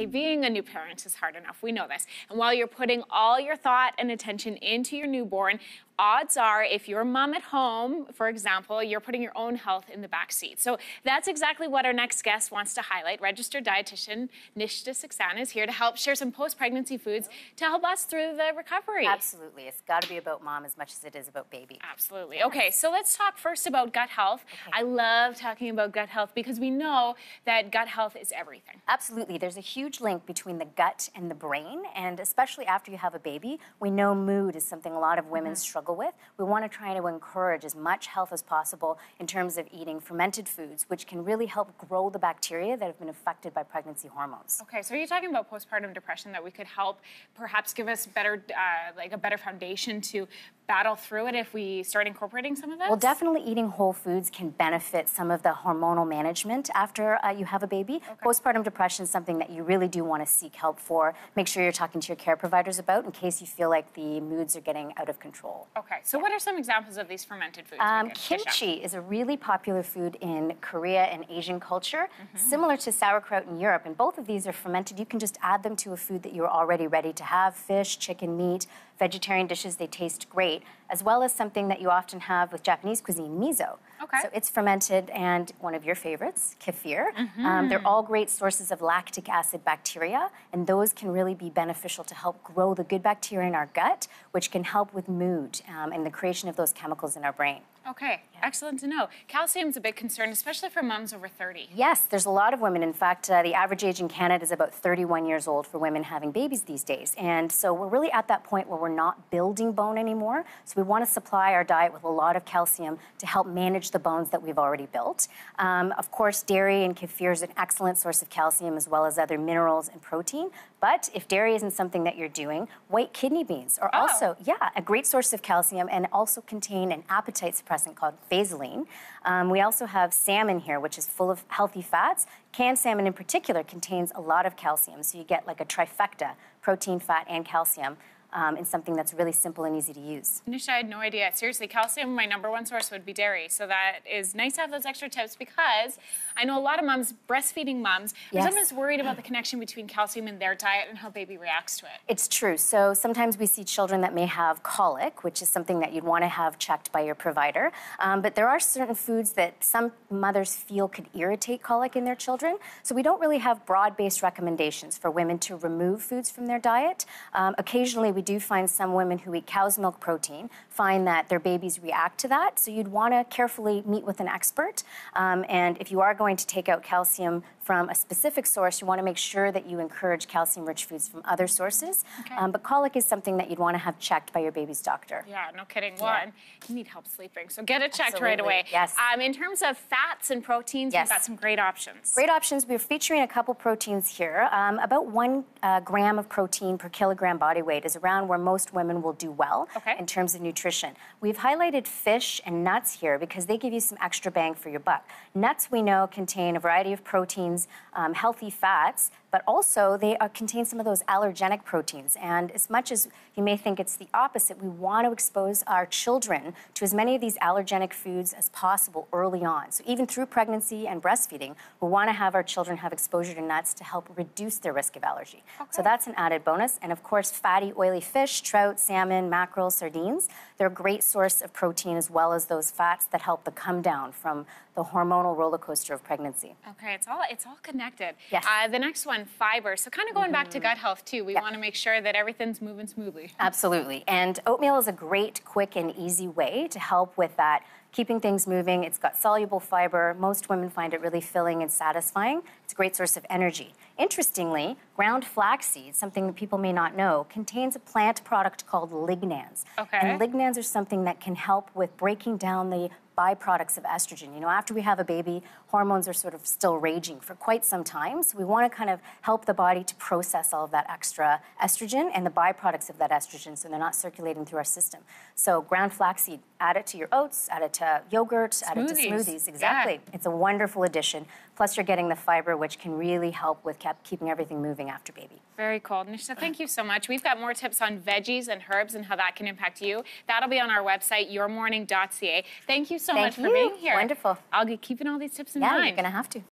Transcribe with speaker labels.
Speaker 1: Okay, being a new parent is hard enough. We know this. And while you're putting all your thought and attention into your newborn, odds are, if you're a mom at home, for example, you're putting your own health in the back seat. So that's exactly what our next guest wants to highlight. Registered dietitian Nishta Saxena is here to help share some post-pregnancy foods to help us through the recovery.
Speaker 2: Absolutely. It's got to be about mom as much as it is about baby.
Speaker 1: Absolutely. Yes. Okay, so let's talk first about gut health. Okay. I love talking about gut health because we know that gut health is everything.
Speaker 2: Absolutely. There's a huge link between the gut and the brain, and especially after you have a baby, we know mood is something a lot of women struggle with. We want to try to encourage as much health as possible in terms of eating fermented foods, which can really help grow the bacteria that have been affected by pregnancy hormones.
Speaker 1: Okay, so are you talking about postpartum depression that we could help perhaps give us better, like a better foundation to battle through it if we start incorporating some of this?
Speaker 2: Well, definitely eating whole foods can benefit some of the hormonal management after you have a baby. Okay. Postpartum depression is something that you really do want to seek help for. Make sure you're talking to your care providers about in case you feel like the moods are getting out of control.
Speaker 1: Okay, so what are some examples of these fermented foods?
Speaker 2: Kimchi is a really popular food in Korea and Asian culture, similar to sauerkraut in Europe, and both of these are fermented. You can just add them to a food that you're already ready to have: fish, chicken, meat, vegetarian dishes. They taste great, as well as something that you often have with Japanese cuisine, miso.
Speaker 1: Okay.
Speaker 2: So it's fermented, and one of your favorites, kefir. They're all great sources of lactic acid bacteria, and those can really be beneficial to help grow the good bacteria in our gut, which can help with mood and the creation of those chemicals in our brain.
Speaker 1: Okay, excellent to know. Calcium is a big concern, especially for moms over 30.
Speaker 2: Yes, there's a lot of women. In fact, the average age in Canada is about 31 years old for women having babies these days. And so we're really at that point where we're not building bone anymore. So we want to supply our diet with a lot of calcium to help manage the bones that we've already built. Of course, dairy and kefir is an excellent source of calcium, as well as other minerals and protein. But if dairy isn't something that you're doing, white kidney beans are also, a great source of calcium, and also contain an appetite suppressant called vaseline. We also have salmon here, which is full of healthy fats. Canned salmon in particular contains a lot of calcium, so you get like a trifecta: protein, fat, and calcium. In something that's really simple and easy to use.
Speaker 1: Nisha, I had no idea. Seriously, calcium, my #1 source would be dairy. So that is nice to have those extra tips, because I know a lot of moms, breastfeeding moms, are sometimes worried about the connection between calcium in their diet and how baby reacts to it.
Speaker 2: It's true. So sometimes we see children that may have colic, which is something that you'd want to have checked by your provider. But there are certain foods that some mothers feel could irritate colic in their children. So we don't really have broad-based recommendations for women to remove foods from their diet. Occasionally, we do find some women who eat cow's milk protein find that their babies react to that. So you'd want to carefully meet with an expert. And if you are going to take out calcium from a specific source, you want to make sure that you encourage calcium-rich foods from other sources. Okay. But colic is something that you'd want to have checked by your baby's doctor.
Speaker 1: Yeah, no kidding. Well, and you need help sleeping, so get it checked right away.
Speaker 2: Yes.
Speaker 1: In terms of fats and proteins, we've got some great options.
Speaker 2: Great options. We're featuring a couple proteins here. About 1 gram of protein per kilogram body weight is around where most women will do well in terms of nutrition. We've highlighted fish and nuts here because they give you some extra bang for your buck. Nuts, we know, contain a variety of proteins, healthy fats, but also they contain some of those allergenic proteins. And as much as you may think it's the opposite, we want to expose our children to as many of these allergenic foods as possible early on. So even through pregnancy and breastfeeding, we want to have our children have exposure to nuts to help reduce their risk of allergy. So that's an added bonus. And of course, fatty, oily fish, trout, salmon, mackerel, sardines, they're a great source of protein, as well as those fats that help the come down from the hormonal roller coaster of pregnancy.
Speaker 1: Okay, it's all connected.
Speaker 2: Yes.
Speaker 1: The next one, fiber. So kind of going back to gut health too, we want to make sure that everything's moving smoothly.
Speaker 2: Absolutely. And oatmeal is a great, quick, and easy way to help with that, keeping things moving. It's got soluble fiber. Most women find it really filling and satisfying. It's a great source of energy. Interestingly, ground flaxseed, something that people may not know, contains a plant product called lignans.
Speaker 1: Okay.
Speaker 2: And lignans are something that can help with breaking down the byproducts of estrogen. You know, after we have a baby, hormones are sort of still raging for quite some time. So we want to kind of help the body to process all of that extra estrogen and the byproducts of that estrogen so they're not circulating through our system. So ground flaxseed, add it to your oats, add it to yogurt, add it to smoothies. Exactly. Yeah. It's a wonderful addition. Plus you're getting the fiber, which can really help with keeping everything moving after baby.
Speaker 1: Very cool. Nishta, thank you so much. We've got more tips on veggies and herbs and how that can impact you. That'll be on our website, yourmorning.ca. Thank you so much for being here.
Speaker 2: Wonderful.
Speaker 1: I'll be keeping all these tips in mind.
Speaker 2: Yeah, you're going to have to.